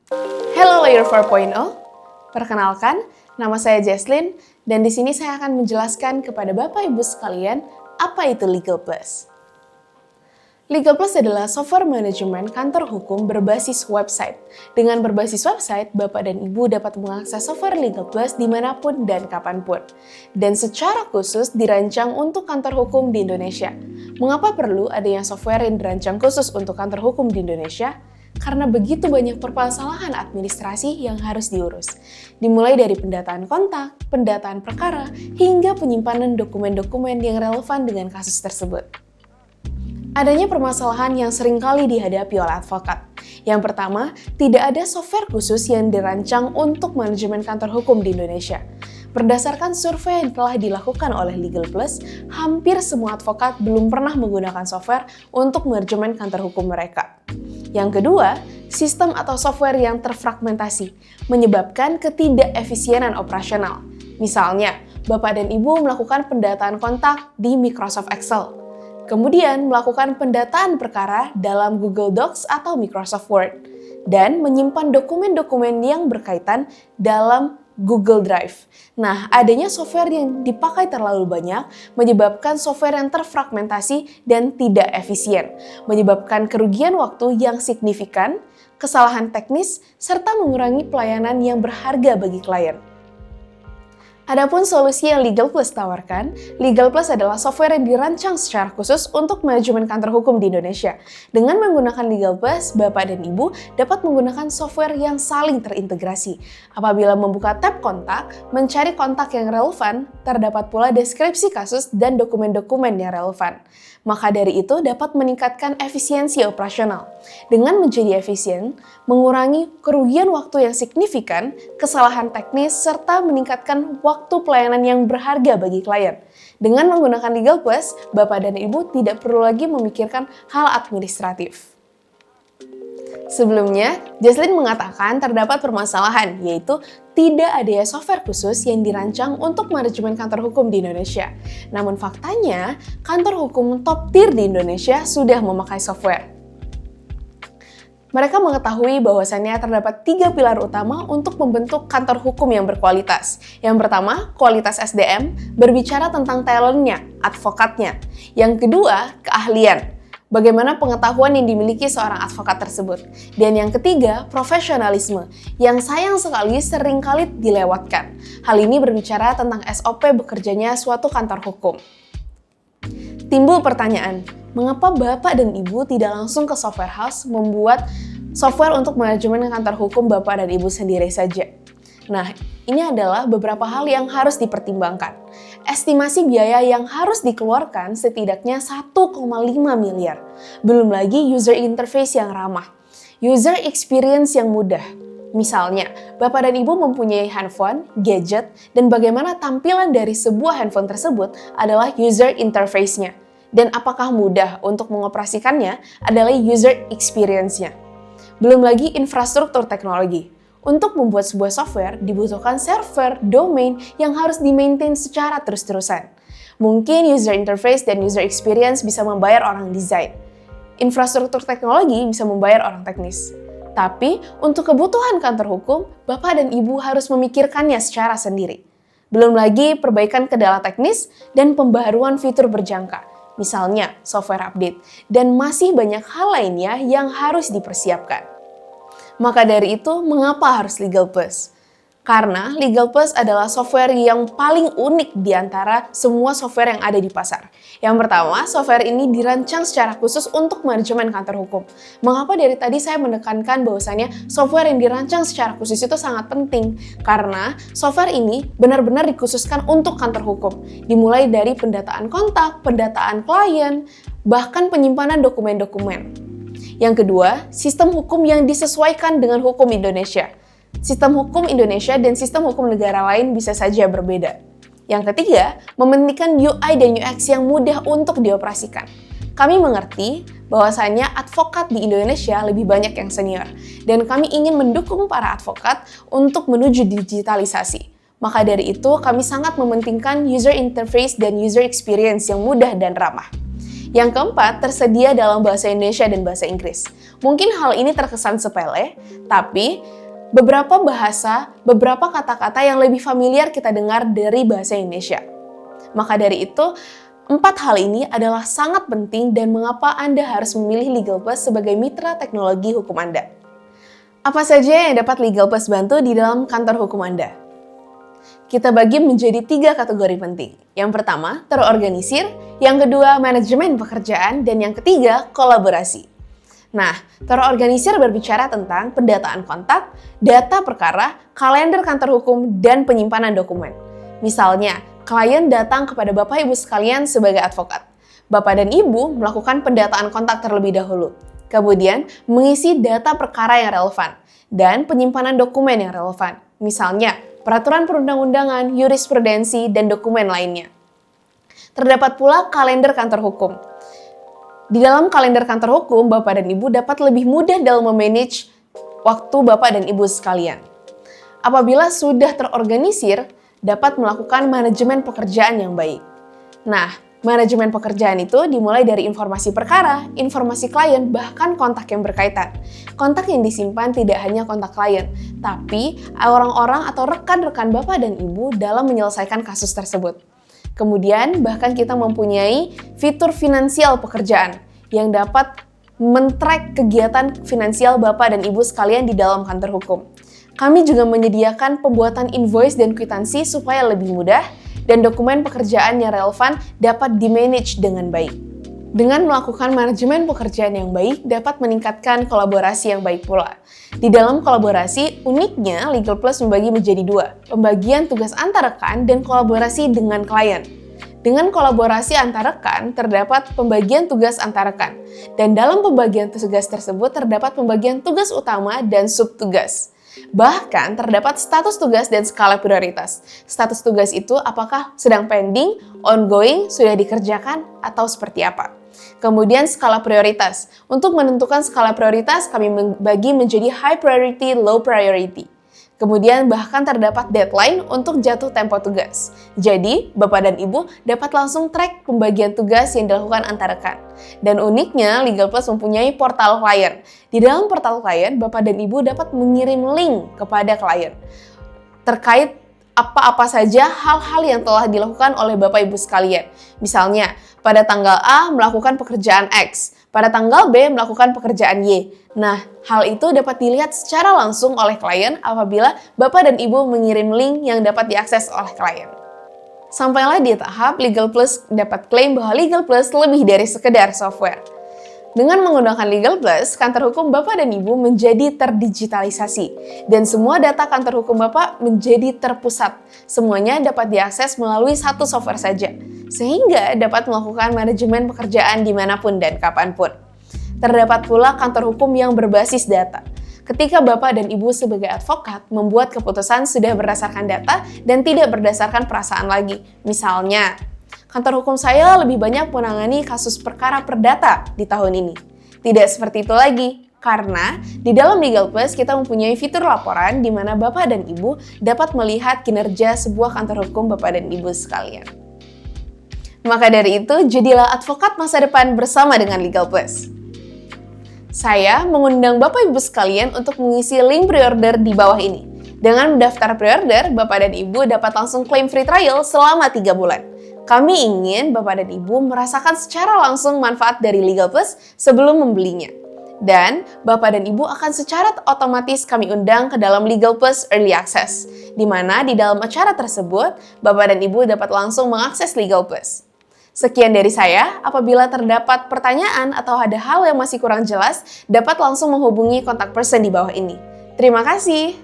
Hello Layer 4.0, perkenalkan, nama saya Jesslyn, dan di sini saya akan menjelaskan kepada Bapak Ibu sekalian apa itu Legal Plus. Legal Plus adalah software manajemen kantor hukum berbasis website. Dengan berbasis website, Bapak dan Ibu dapat mengakses software Legal Plus dimanapun dan kapanpun. Dan secara khusus dirancang untuk kantor hukum di Indonesia. Mengapa perlu adanya software yang dirancang khusus untuk kantor hukum di Indonesia? Karena begitu banyak permasalahan administrasi yang harus diurus. Dimulai dari pendataan kontak, pendataan perkara, hingga penyimpanan dokumen-dokumen yang relevan dengan kasus tersebut. Adanya permasalahan yang seringkali dihadapi oleh advokat. Yang pertama, tidak ada software khusus yang dirancang untuk manajemen kantor hukum di Indonesia. Berdasarkan survei yang telah dilakukan oleh Legal Plus, hampir semua advokat belum pernah menggunakan software untuk manajemen kantor hukum mereka. Yang kedua, sistem atau software yang terfragmentasi, menyebabkan ketidakefisienan operasional. Misalnya, Bapak dan Ibu melakukan pendataan kontak di Microsoft Excel, kemudian melakukan pendataan perkara dalam Google Docs atau Microsoft Word, dan menyimpan dokumen-dokumen yang berkaitan dalam Google Drive. Nah, adanya software yang dipakai terlalu banyak menyebabkan software yang terfragmentasi dan tidak efisien, menyebabkan kerugian waktu yang signifikan, kesalahan teknis, serta mengurangi pelayanan yang berharga bagi klien. Adapun solusi yang Legal Plus tawarkan, Legal Plus adalah software yang dirancang secara khusus untuk manajemen kantor hukum di Indonesia. Dengan menggunakan Legal Plus, Bapak dan Ibu dapat menggunakan software yang saling terintegrasi. Apabila membuka tab kontak, mencari kontak yang relevan, terdapat pula deskripsi kasus dan dokumen-dokumen yang relevan. Maka dari itu dapat meningkatkan efisiensi operasional. Dengan menjadi efisien, mengurangi kerugian waktu yang signifikan, kesalahan teknis, serta meningkatkan waktu pelayanan yang berharga bagi klien. Dengan menggunakan Legal Plus, Bapak dan Ibu tidak perlu lagi memikirkan hal administratif. Sebelumnya, Jesslyn mengatakan terdapat permasalahan, yaitu tidak adanya software khusus yang dirancang untuk manajemen kantor hukum di Indonesia. Namun faktanya, kantor hukum top tier di Indonesia sudah memakai software. Mereka mengetahui bahwasannya terdapat 3 pilar utama untuk membentuk kantor hukum yang berkualitas. Yang pertama, kualitas SDM, berbicara tentang talentnya, advokatnya. Yang kedua, keahlian. Bagaimana pengetahuan yang dimiliki seorang advokat tersebut. Dan yang ketiga, profesionalisme, yang sayang sekali seringkali dilewatkan. Hal ini berbicara tentang SOP bekerjanya suatu kantor hukum. Timbul pertanyaan, mengapa Bapak dan Ibu tidak langsung ke software house membuat software untuk manajemen kantor hukum Bapak dan Ibu sendiri saja? Nah, ini adalah beberapa hal yang harus dipertimbangkan. Estimasi biaya yang harus dikeluarkan setidaknya 1,5 miliar. Belum lagi user interface yang ramah, user experience yang mudah. Misalnya, Bapak dan Ibu mempunyai handphone, gadget, dan bagaimana tampilan dari sebuah handphone tersebut adalah user interface-nya. Dan apakah mudah untuk mengoperasikannya adalah user experience-nya. Belum lagi infrastruktur teknologi. Untuk membuat sebuah software, dibutuhkan server, domain yang harus di-maintain secara terus-terusan. Mungkin user interface dan user experience bisa membayar orang desain. Infrastruktur teknologi bisa membayar orang teknis. Tapi, untuk kebutuhan kantor hukum, Bapak dan Ibu harus memikirkannya secara sendiri. Belum lagi perbaikan kendala teknis dan pembaharuan fitur berjangka. Misalnya, software update. Dan masih banyak hal lainnya yang harus dipersiapkan. Maka dari itu, mengapa harus Legal Plus? Karena Legal Plus adalah software yang paling unik di antara semua software yang ada di pasar. Yang pertama, software ini dirancang secara khusus untuk manajemen kantor hukum. Mengapa dari tadi saya menekankan bahwasannya software yang dirancang secara khusus itu sangat penting? Karena software ini benar-benar dikhususkan untuk kantor hukum. Dimulai dari pendataan kontak, pendataan klien, bahkan penyimpanan dokumen-dokumen. Yang kedua, sistem hukum yang disesuaikan dengan hukum Indonesia. Sistem hukum Indonesia dan sistem hukum negara lain bisa saja berbeda. Yang ketiga, mementingkan UI dan UX yang mudah untuk dioperasikan. Kami mengerti bahwasannya advokat di Indonesia lebih banyak yang senior, dan kami ingin mendukung para advokat untuk menuju digitalisasi. Maka dari itu, kami sangat mementingkan user interface dan user experience yang mudah dan ramah. Yang keempat, tersedia dalam bahasa Indonesia dan bahasa Inggris. Mungkin hal ini terkesan sepele, tapi beberapa bahasa, beberapa kata-kata yang lebih familiar kita dengar dari bahasa Indonesia. Maka dari itu, 4 hal ini adalah sangat penting dan mengapa Anda harus memilih Legal Plus sebagai mitra teknologi hukum Anda. Apa saja yang dapat Legal Plus bantu di dalam kantor hukum Anda? Kita bagi menjadi 3 kategori penting. Yang pertama, terorganisir. Yang kedua, manajemen pekerjaan. Dan yang ketiga, kolaborasi. Nah, terorganisir berbicara tentang pendataan kontak, data perkara, kalender kantor hukum, dan penyimpanan dokumen. Misalnya, klien datang kepada Bapak Ibu sekalian sebagai advokat. Bapak dan Ibu melakukan pendataan kontak terlebih dahulu. Kemudian, mengisi data perkara yang relevan dan penyimpanan dokumen yang relevan. Misalnya, peraturan perundang-undangan, jurisprudensi, dan dokumen lainnya. Terdapat pula kalender kantor hukum. Di dalam kalender kantor hukum, Bapak dan Ibu dapat lebih mudah dalam memanage waktu Bapak dan Ibu sekalian. Apabila sudah terorganisir, dapat melakukan manajemen pekerjaan yang baik. Nah, manajemen pekerjaan itu dimulai dari informasi perkara, informasi klien, bahkan kontak yang berkaitan. Kontak yang disimpan tidak hanya kontak klien, tapi orang-orang atau rekan-rekan Bapak dan Ibu dalam menyelesaikan kasus tersebut. Kemudian, bahkan kita mempunyai fitur finansial pekerjaan yang dapat men-track kegiatan finansial Bapak dan Ibu sekalian di dalam kantor hukum. Kami juga menyediakan pembuatan invoice dan kwitansi supaya lebih mudah dan dokumen pekerjaan yang relevan dapat di-manage dengan baik. Dengan melakukan manajemen pekerjaan yang baik, dapat meningkatkan kolaborasi yang baik pula. Di dalam kolaborasi, uniknya Legal Plus membagi menjadi 2, pembagian tugas antar rekan dan kolaborasi dengan klien. Dengan kolaborasi antar rekan, terdapat pembagian tugas antar rekan. Dan dalam pembagian tugas tersebut, terdapat pembagian tugas utama dan subtugas. Bahkan terdapat status tugas dan skala prioritas. Status tugas itu apakah sedang pending, ongoing, sudah dikerjakan, atau seperti apa. Kemudian skala prioritas. Untuk menentukan skala prioritas, kami bagi menjadi high priority, low priority. Kemudian bahkan terdapat deadline untuk jatuh tempo tugas. Jadi, Bapak dan Ibu dapat langsung track pembagian tugas yang dilakukan antar rekan. Dan uniknya, Legal Plus mempunyai portal klien. Di dalam portal klien, Bapak dan Ibu dapat mengirim link kepada klien terkait apa-apa saja hal-hal yang telah dilakukan oleh Bapak Ibu sekalian. Misalnya, pada tanggal A melakukan pekerjaan X, pada tanggal B melakukan pekerjaan Y. Nah, hal itu dapat dilihat secara langsung oleh klien apabila Bapak dan Ibu mengirim link yang dapat diakses oleh klien. Sampailah di tahap Legal Plus dapat klaim bahwa Legal Plus lebih dari sekedar software. Dengan menggunakan Legal Plus, kantor hukum Bapak dan Ibu menjadi terdigitalisasi dan semua data kantor hukum Bapak menjadi terpusat. Semuanya dapat diakses melalui satu software saja, sehingga dapat melakukan manajemen pekerjaan dimanapun dan kapanpun. Terdapat pula kantor hukum yang berbasis data. Ketika Bapak dan Ibu sebagai advokat membuat keputusan sudah berdasarkan data dan tidak berdasarkan perasaan lagi. Misalnya, kantor hukum saya lebih banyak menangani kasus perkara perdata di tahun ini. Tidak seperti itu lagi, karena di dalam Legal Plus kita mempunyai fitur laporan di mana Bapak dan Ibu dapat melihat kinerja sebuah kantor hukum Bapak dan Ibu sekalian. Maka dari itu, jadilah advokat masa depan bersama dengan Legal Plus. Saya mengundang Bapak Ibu sekalian untuk mengisi link pre-order di bawah ini. Dengan mendaftar pre-order, Bapak dan Ibu dapat langsung klaim free trial selama 3 bulan. Kami ingin Bapak dan Ibu merasakan secara langsung manfaat dari Legal Plus sebelum membelinya. Dan Bapak dan Ibu akan secara otomatis kami undang ke dalam Legal Plus Early Access, di mana di dalam acara tersebut, Bapak dan Ibu dapat langsung mengakses Legal Plus. Sekian dari saya, apabila terdapat pertanyaan atau ada hal yang masih kurang jelas, dapat langsung menghubungi kontak person di bawah ini. Terima kasih.